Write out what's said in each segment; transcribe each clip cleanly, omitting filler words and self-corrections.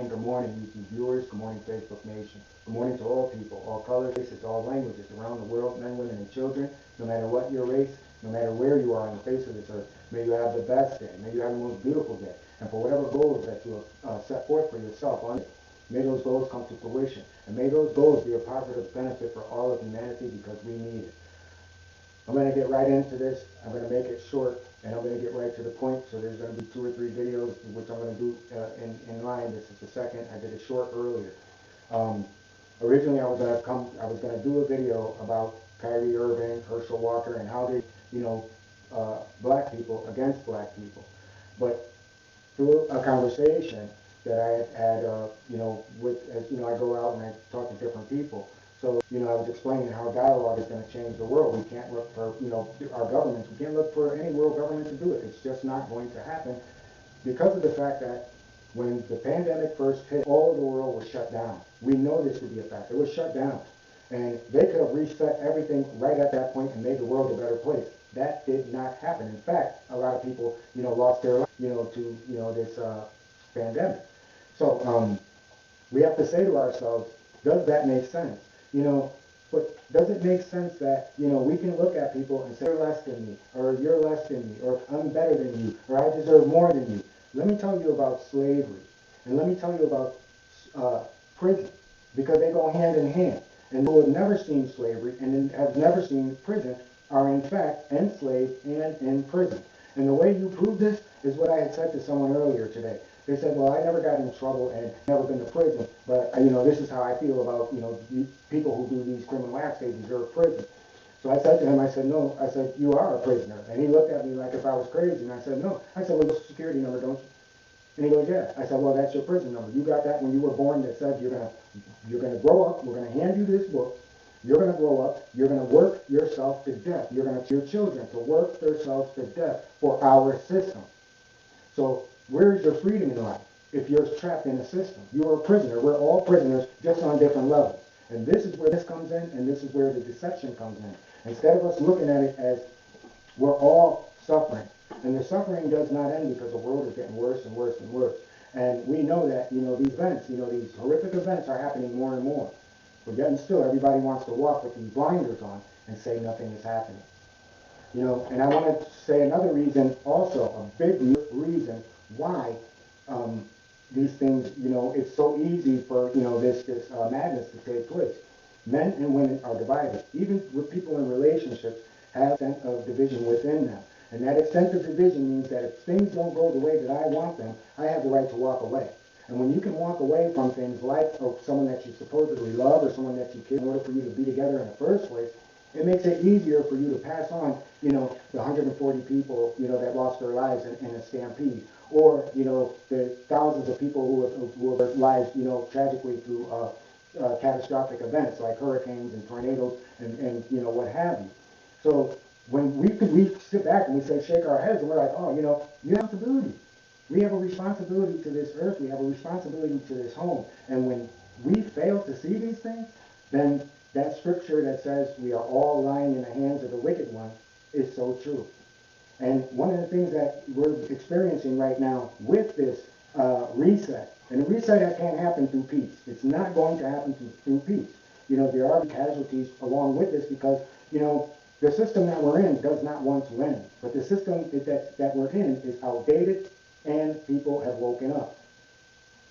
good morning, YouTube viewers, good morning, Facebook Nation. Good morning to all people, all colors, races, all languages around the world, men, women, and children, no matter what your race, no matter where you are on the face of this earth. May you have the best day, may you have the most beautiful day, and for whatever goals that you have set forth for yourself on it, may those goals come to fruition, and may those goals be a positive benefit for all of humanity because we need it. I'm going to get right into this. I'm going to make it short, and I'm going to get right to the point. So there's going to be 2 or 3 videos, which I'm going to do in line. This is the second. I did a short earlier. Originally, I was going to do a video about Kyrie Irving, Herschel Walker, and how they, black people against black people. But through a conversation that I had, I go out and I talk to different people. So, I was explaining how dialogue is going to change the world. We can't look for, our governments. We can't look for any world government to do it. It's just not going to happen because of the fact that when the pandemic first hit, all of the world was shut down. We know this to be a fact. It was shut down. And they could have reset everything right at that point and made the world a better place. That did not happen. In fact, a lot of people, lost their lives, to, this pandemic. So we have to say to ourselves, does that make sense? But does it make sense that, we can look at people and say, you're less than me, or you're less than me, or I'm better than you, or I deserve more than you. Let me tell you about slavery, and let me tell you about prison, because they go hand in hand. And those who have never seen slavery and have never seen prison are in fact enslaved and in prison. And the way you prove this is what I had said to someone earlier today. They said, well, I never got in trouble and never been to prison, but, this is how I feel about, people who do these criminal acts, they deserve prison. So I said to him, I said, no, I said, you are a prisoner. And he looked at me like if I was crazy, and I said, no. I said, well, Social Security number, don't you? And he goes, yeah. I said, well, that's your prison number. You got that when you were born that said you're gonna grow up, we're gonna hand you this book, you're gonna grow up, you're gonna work yourself to death. You're gonna your children to work themselves to death for our system. So where's your freedom in life if you're trapped in a system? You're a prisoner. We're all prisoners, just on different levels. And this is where this comes in, and this is where the deception comes in. Instead of us looking at it as we're all suffering, and the suffering does not end because the world is getting worse and worse and worse. And we know that, these events, these horrific events are happening more and more. But yet and still, everybody wants to walk with these blinders on and say nothing is happening. And I want to say another reason also, a big reason why these things, it's so easy for, this madness to take place. Men and women are divided. Even with people in relationships have a sense of division within them. And that extent of division means that if things don't go the way that I want them, I have the right to walk away. And when you can walk away from things like someone that you supposedly love or someone that you care in order for you to be together in the first place, it makes it easier for you to pass on, the 140 people, that lost their lives in a stampede, or, the thousands of people who have lives, tragically through catastrophic events like hurricanes and tornadoes and what have you. So when we sit back and we say, shake our heads, and we're like, oh, you have responsibility. We have a responsibility to this earth. We have a responsibility to this home. And when we fail to see these things, then that scripture that says we are all lying in the hands of the wicked one is so true. And one of the things that we're experiencing right now with this reset, and the reset that can't happen through peace. It's not going to happen through peace. There are casualties along with this because, the system that we're in does not want to end. But the system that we're in is outdated and people have woken up.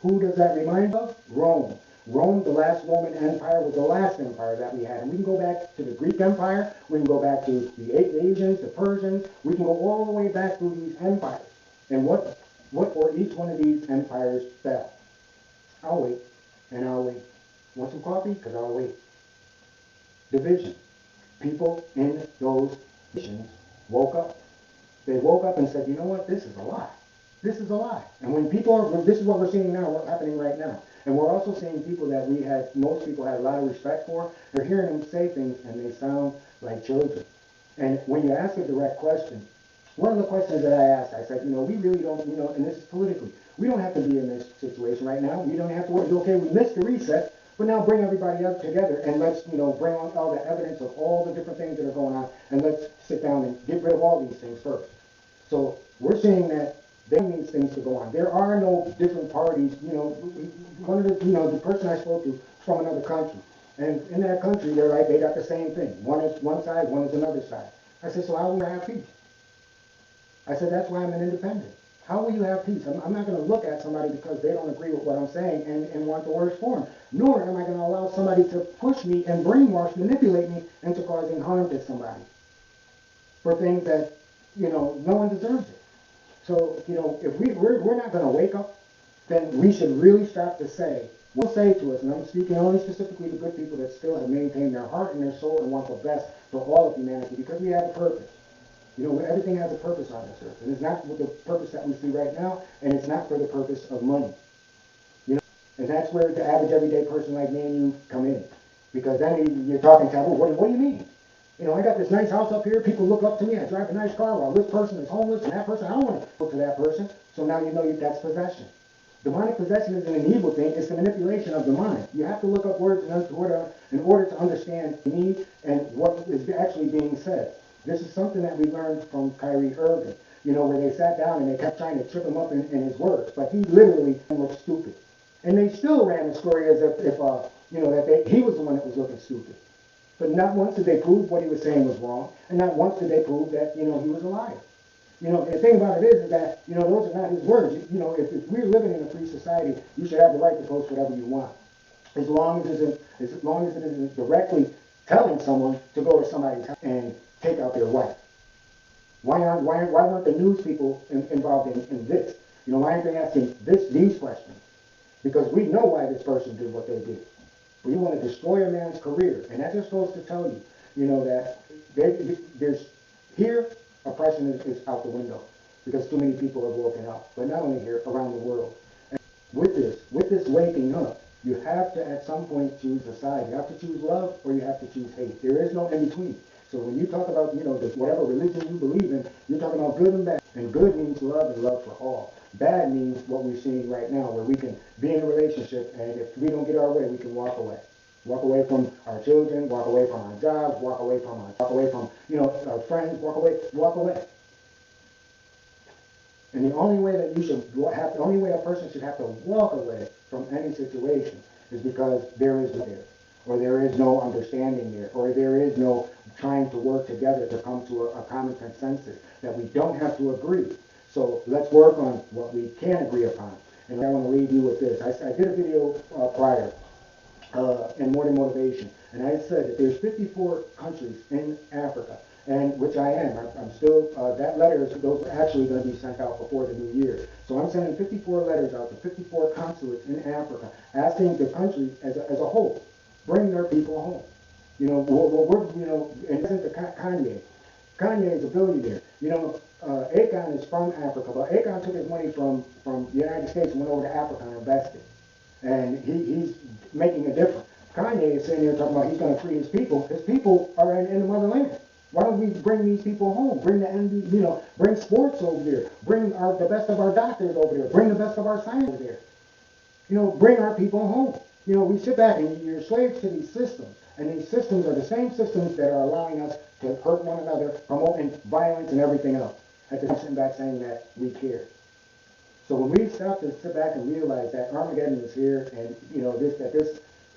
Who does that remind us of? Rome. Rome, the last Roman Empire, was the last empire that we had. And we can go back to the Greek Empire, we can go back to the Asians, the Persians, we can go all the way back through these empires. And what for each one of these empires fell? I'll wait, and I'll wait. Want some coffee? Because I'll wait. Division. People in those nations woke up. They woke up and said, you know what, this is a lie. This is a lie. And when people are, this is what we're seeing now, what's happening right now. And we're also seeing people that most people had a lot of respect for. They're hearing them say things and they sound like children. And when you ask a direct question, one of the questions that I asked, I said, we really don't, and this is politically, we don't have to be in this situation right now. We don't have to worry. Okay, we missed the reset, but now bring everybody up together and let's, bring on all the evidence of all the different things that are going on and let's sit down and get rid of all these things first. So we're seeing that They want these things to go on. There are no different parties. One of the person I spoke to from another country, and in that country, they're like they got the same thing. One is one side, one is another side. I said, so how will you have peace? I said, that's why I'm an independent. How will you have peace? I'm not going to look at somebody because they don't agree with what I'm saying and want the worst for them. Nor am I going to allow somebody to push me and brainwash, manipulate me into causing harm to somebody for things that, no one deserves it. So, if we're not going to wake up, then we should really start to say, will say to us, and I'm speaking only specifically to good people that still have maintained their heart and their soul and want the best for all of humanity because we have a purpose. Everything has a purpose on this earth, and it's not for the purpose that we see right now, and it's not for the purpose of money. And that's where the average everyday person like me and you come in, because then you're talking taboo. What do you mean? I got this nice house up here. People look up to me. I drive a nice car. While this person is homeless, and that person, I don't want to go to that person. So now that's possession. Demonic possession isn't an evil thing. It's the manipulation of the mind. You have to look up words in order to understand the need and what is actually being said. This is something that we learned from Kyrie Irving, where they sat down and they kept trying to trip him up in his words, but he literally looked stupid. And they still ran the story as if he was the one that was looking stupid. But not once did they prove what he was saying was wrong, and not once did they prove that, he was a liar. The thing about it is that, those are not his words. If we're living in a free society, you should have the right to post whatever you want. As long as it isn't directly telling someone to go to somebody's house and take out their wife. Why weren't the news people involved in this? Why aren't they asking these questions? Because we know why this person did what they did. We want to destroy a man's career, and that just goes to tell you, that there's here oppression is out the window because too many people have woken up. But not only here, around the world. And with this waking up, you have to at some point choose a side. You have to choose love or you have to choose hate. There is no in between. So when you talk about whatever religion you believe in, you're talking about good and bad. And good means love and love for all. Bad means what we're seeing right now, where we can be in a relationship and if we don't get our way, we can walk away. Walk away from our children, walk away from our jobs, walk away from our friends, walk away. And the only way the only way a person should have to walk away from any situation is because there is no there, or there is no understanding there, or there is no trying to work together to come to a common consensus that we don't have to agree. So let's work on what we can agree upon. And I want to leave you with this. I did a video prior. And more than motivation. And I said that there's 54 countries in Africa, and which I am. I'm still, that those are actually going to be sent out before the new year. So I'm sending 54 letters out to 54 consulates in Africa, asking the country as a whole, bring their people home. And listen to Kanye. Kanye is a billionaire. Akon is from Africa, but Akon took his money from the United States and went over to Africa and invested. And he's making a difference. Kanye is sitting there talking about he's going to free his people. His people are in the motherland. Why don't we bring these people home? Bring bring sports over there. Bring the best of our doctors over there. Bring the best of our science over there. Bring our people home. We sit back and you're slaves to these systems. And these systems are the same systems that are allowing us to hurt one another, promoting violence and everything else. At the time, sitting back saying that we care. So when we stop to sit back and realize that Armageddon is here, and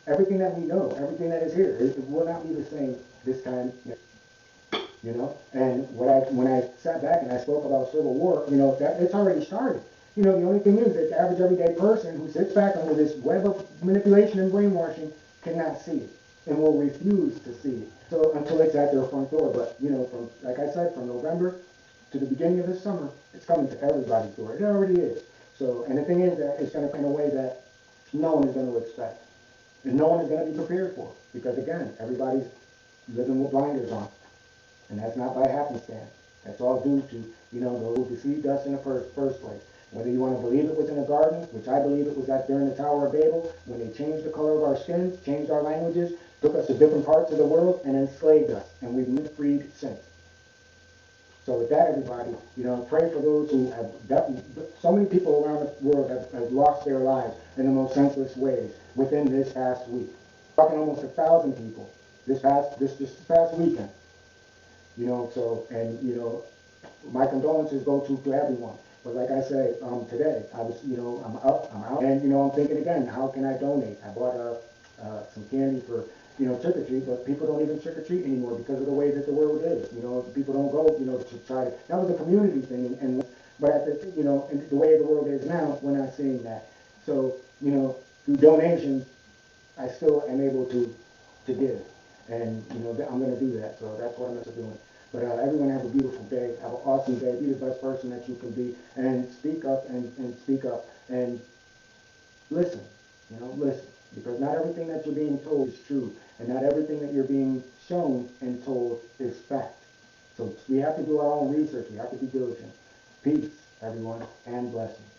everything that we know, everything that is here, it will not be the same this time. And when I sat back and I spoke about civil war, that it's already started. The only thing is that the average everyday person who sits back under this web of manipulation and brainwashing cannot see it and will refuse to see it. So until it's at their front door. But from like I said, from November to the beginning of this summer, it's coming to everybody's door. It already is. So, and the thing is that it's going to come in a way that no one is going to expect. And no one is going to be prepared for. Because again, everybody's living with blinders on. And that's not by happenstance. That's all due to, those who deceived us in the first place. Whether you want to believe it was in a garden, which I believe it was during the Tower of Babel, when they changed the color of our skins, changed our languages, took us to different parts of the world, and enslaved us. And we've been freed since. So with that, everybody, pray for those who have, so many people around the world have lost their lives in the most senseless ways within this past week. Talking almost 1,000 people this past weekend. My condolences go to everyone. But like I say, today, I was, I'm up, I'm out, and, I'm thinking again, how can I donate? I bought some candy for, trick or treat, but people don't even trick or treat anymore because of the way that the world is. People don't go, to try to, that was a community thing, but at the, in the way the world is now, we're not seeing that. So, through donations, I still am able to give. And, I'm going to do that. So that's what I'm going to do. But everyone have a beautiful day. Have an awesome day. Be the best person that you can be. And speak up and speak up. And listen. Listen. Because not everything that you're being told is true. And not everything that you're being shown and told is fact. So we have to do our own research. We have to be diligent. Peace, everyone, and blessings.